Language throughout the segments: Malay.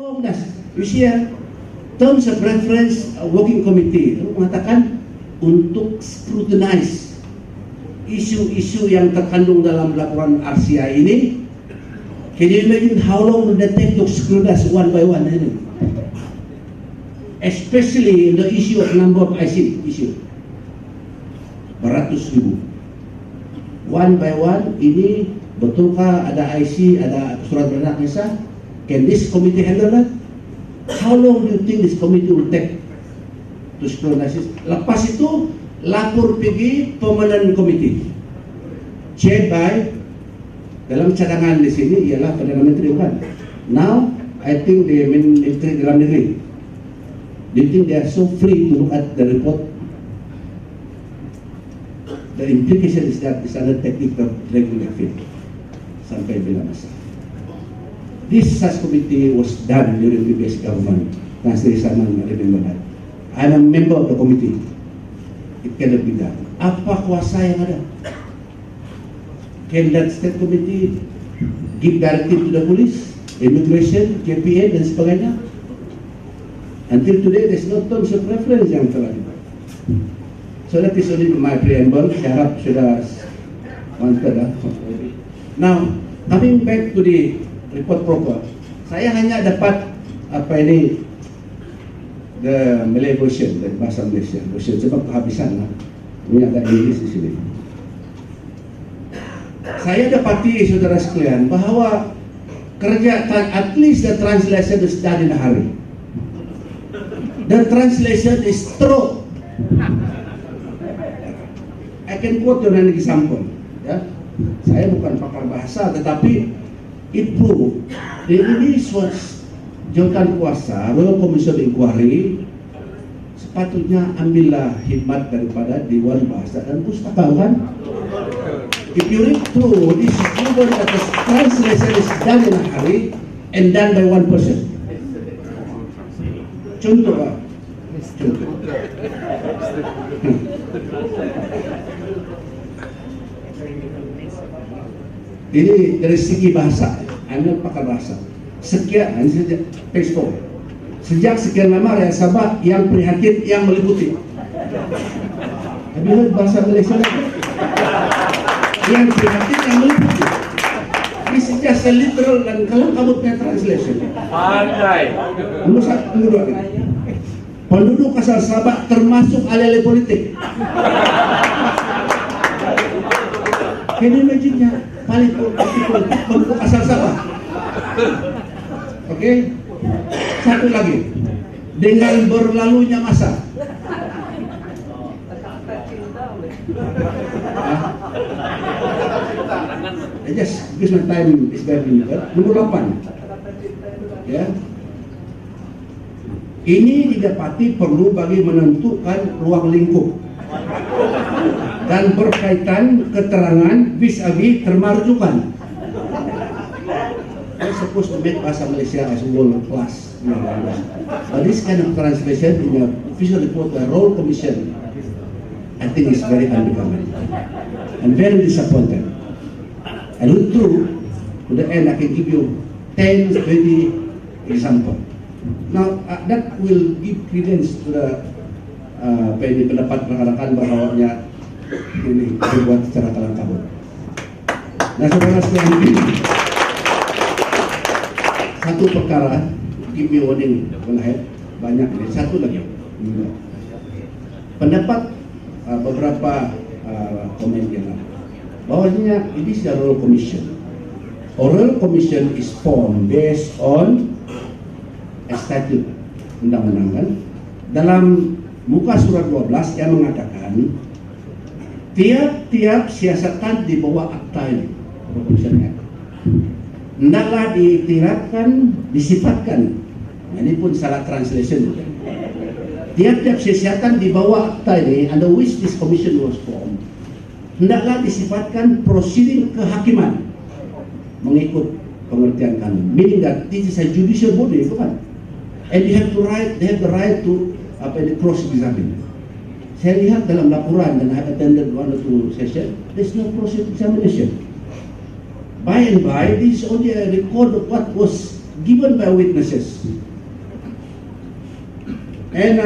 You see, terms of reference working committee itu mengatakan untuk scrutinize isu-isu yang terkandung dalam laporan RCI ini. Can you imagine how long will that take to scrutinize one by one? Especially in the issue of number of IC issue. Beratus ribu. One by one, ini betulkah ada IC, ada surat beranak kisah? Can this committee handle that? How long do you think this committee will take to scrutinize? Lepas itu, lapor pergi permanent committee, chaired by, dalam cadangan di sini ialah Perdana Menteri bukan? Now, I think the Menteri Dalam Negeri. Do you think they are so free to look at the report? The implication is that it's under technical regular field sampai bila masa. This such committee was done during the previous government. Nasri Saman remember that. I'm a member of the committee. It cannot be done. Apa kuasa yang ada? Can that state committee give directive to the police, immigration, KPA dan sebagainya? Until today, there's no terms of reference yang telah dibuat. So that is only my preamble. Saya harap sudah wanted. Now, coming back to the report proper, saya hanya dapat the Malay version dari bahasa Malaysia version sebab kehabisan lah. Ini ada English di sini. Saya dapati saudara sekalian bahawa kerja at least the translation is done in a hurry. The translation is thorough. I can quote you an example. Ya, saya bukan pakar bahasa, tetapi it proved ini was jawatan kuasa Royal Commission Inquiry. Sepatutnya ambillah hikmat daripada Dewan Bahasa dan Pustaka kan. If you read through, this is proven that the translation is done in a hurry and done by one person. Contoh Pak. Contoh. Ini dari segi bahasa, Anda pakar bahasa. Sekian, page 4. Sejak sekian lama Rakyat Sabah yang prihatin, yang meliputi. Have you heard bahasa Malaysia lagi? Yang prihatin, yang meliputi. This is just a literal dan kalau kamu punya translation. Pandai. Nomor dua. Penduduk asal Sabah termasuk alih-alih politik. Can you imagine-nya? Paling politik penduduk asal Sabah. Oke. Satu lagi. Dengan berlalunya masa. Just because my time is very limited. Nomor 8. Ya. Ini didapati perlu bagi menentukan ruang lingkup dan berkaitan keterangan vis-a-vis termarujukan. I'm supposed to make bahasa Malaysia as world class. But this kind of translation in a official report by Royal Commission, I think is very unbecoming. I'm very disappointed. I look through, to the end I can give you 10, 20 examples. Now that will give credence to the pendapat rekan-rekan bahawanya ini dibuat secara kalang kabut. Nah saudara sekalian, satu perkara, give me warning, banyak ini. Satu lagi, pendapat beberapa komen yang lain, bahwasanya ini adalah Royal Commission. Royal Commission is formed based on statute undang-undang kan. Dalam muka surat 12 yang mengatakan tiap-tiap siasatan di bawah akta ini hendaklah diiktirafkan, disifatkan. Ini pun salah translation. Tiap-tiap siasatan di bawah akta ini under which this commission was formed hendaklah disifatkan proceeding kehakiman mengikut pengertian kanun. Meaning that this is a judicial body, bukan? And they have the right to cross-examine. Saya lihat dalam laporan dan I have attended 1 or 2 sessions, there's no cross-examination. By and by, this is only a record of what was given by witnesses. And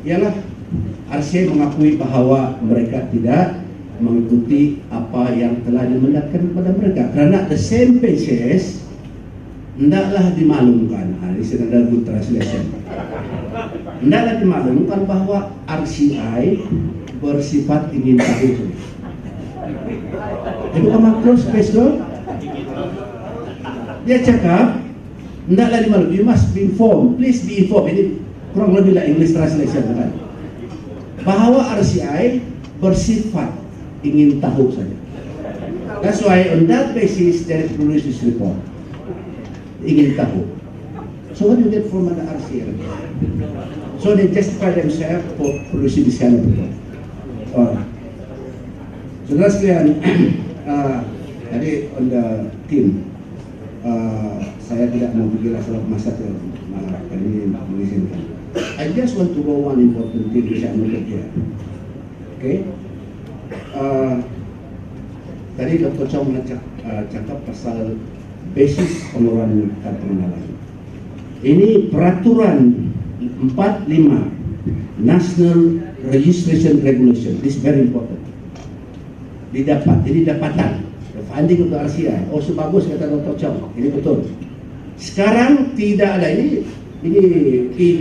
ialah RCA mengakui bahwa mereka tidak mengikuti apa yang telah dimandatkan kepada mereka, kerana the same PCS hendaklah dimaklumkan. Ini sedang good translation. Hendaklah dimaklumkan bahwa RCI bersifat ingin tahu. Itu close space door. Dia cakap hendaklah dimaklumkan. You must be informed. Please be informed. Ini kurang lebih lah English translation kan? Bahwa RCI bersifat ingin tahu saja. That's why on that basis they produce this report. Ingin tahu. So what do you get from the RCI? So they justify themselves for producing this kind of report. Saudara sekalian, tadi on the team, saya tidak mau bicara soal masa kali ini mengizinkan. I just want to go one important thing which I noted here. Okay? Tadi Dr. Chow cakap pasal basis pengeluaran pengenalan. Ini peraturan 45 National Registration Regulation. This is very important. Ini dapatan. Funding untuk RCI. Oh, sebagus kata Dr. Chow. Ini betul. Sekarang tidak ada ini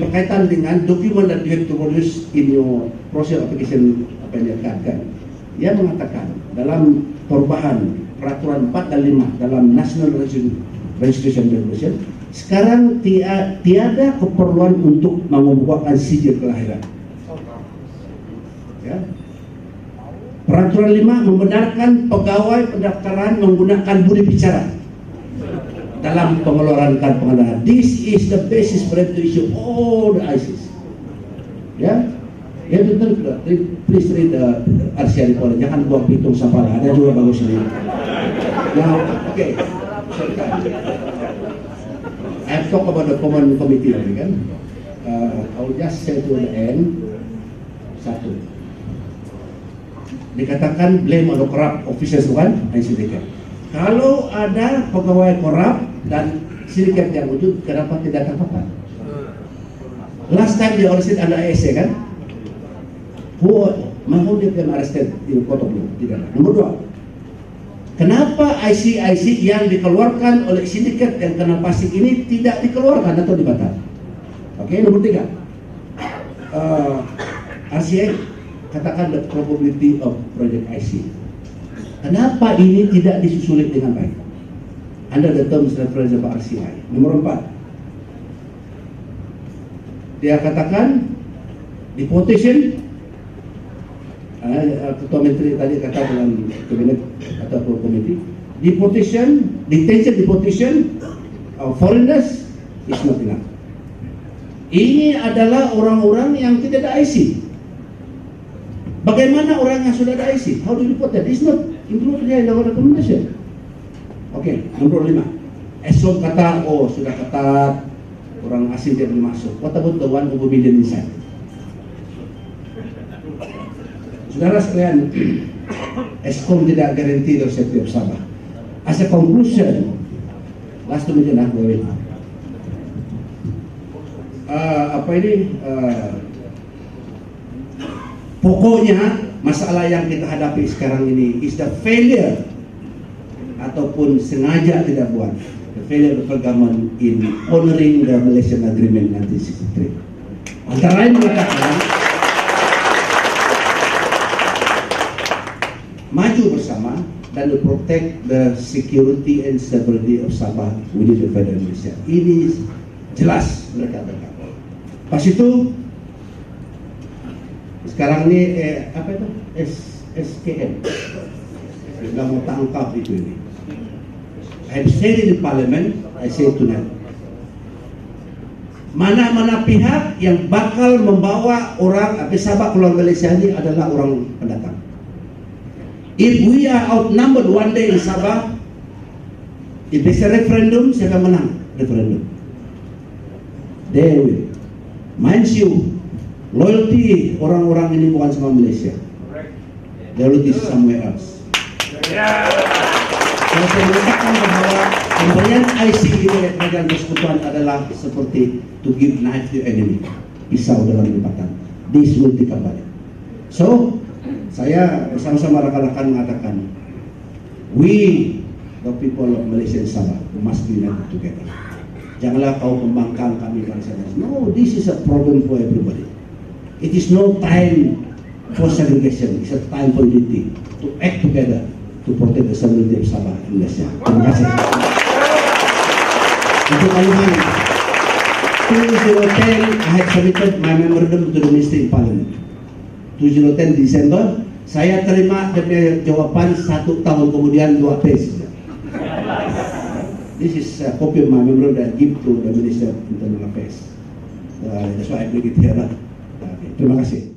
berkaitan dengan dokumen that you have to produce in your process application apa yang dikatakan. Dia mengatakan dalam perubahan peraturan 4 dan 5 dalam National Registration Regulation, sekarang tiada keperluan untuk membuatkan sijil kelahiran. Ya. Peraturan 5 membenarkan pegawai pendaftaran menggunakan budi bicara dalam pengeluaran kad pengenalan. This is the basis for them to issue all the ICs. Ya, ya betul. Please read the RCI report. Jangan buang pitung sampah. Ada juga bagus ini. Now, okay. I have talked about the common committee lagi kan. I will just say to the end. Satu. Dikatakan blame on the corrupt officers kan, sindikat. Kalau ada pegawai korup dan sindikat yang wujud, kenapa tidak tertangkap? Last time dia arrested under ASA kan? How dia can arrested in court of law? Tidak. Nomor 2. Kenapa IC yang dikeluarkan oleh sindikat yang kena pasik ini tidak dikeluarkan atau dibatal? Oke, nomor 3. RCA katakan the probability of project IC. Kenapa ini tidak disusulit dengan baik? Under the terms reference of RCI. Nomor 4. Dia katakan deportation. Ketua Menteri tadi kata dalam kabinet atau komiti, deportation foreigners is not enough. Ini adalah orang-orang yang tidak ada IC. Bagaimana orang yang sudah ada IC? How do you report that? It's not included in our recommendation. Oke, nomor 5. Esom kata, oh sudah ketat, orang asing tidak boleh masuk. What about the 1 million inside? Saudara sekalian, Eskom tidak guarantee the safety of Sabah. As a conclusion, last 2 minutes pokoknya masalah yang kita hadapi sekarang ini is the failure ataupun sengaja tidak buat the failure of the government in honoring the Malaysian Agreement 1963. Antara lain mengatakan maju bersama dan to protect the security and stability of Sabah within the Federal Malaysia. Ini jelas mereka berkata. Pas itu sekarang ini apa itu SKM sudah mau tangkap itu ini. I have said in the parliament, I say tonight, mana-mana pihak yang bakal membawa orang Sabah keluar Malaysia ini adalah orang pendatang. If we are outnumbered one day in Sabah, if there's a referendum, siapa menang referendum? They will. Mind you, loyalty orang-orang ini bukan sama Malaysia. Loyalty somewhere else. Kalau saya mengatakan bahwa Pemberian IC itu oleh kerajaan persekutuan adalah seperti to give knife to enemy, pisau dalam lipatan. This will take a balik. So, saya bersama-sama rakan-rakan mengatakan, we, the people of Malaysia and Sabah, must be united together. Janganlah kau kembangkan kami bangsa. No, this is a problem for everybody. It is no time for segregation. It's a time for unity to act together to protect the sovereignty of Sabah and Malaysia. Terima kasih. Untuk kalian, 2010, I had submitted my memorandum to the Ministry in Parliament. 2010 Desember, saya terima jawaban 1 tahun kemudian 2 page. This is a copy of my memorandum that I give to the Minister of Internal Affairs. That's why I bring it here. Okay. Terima kasih.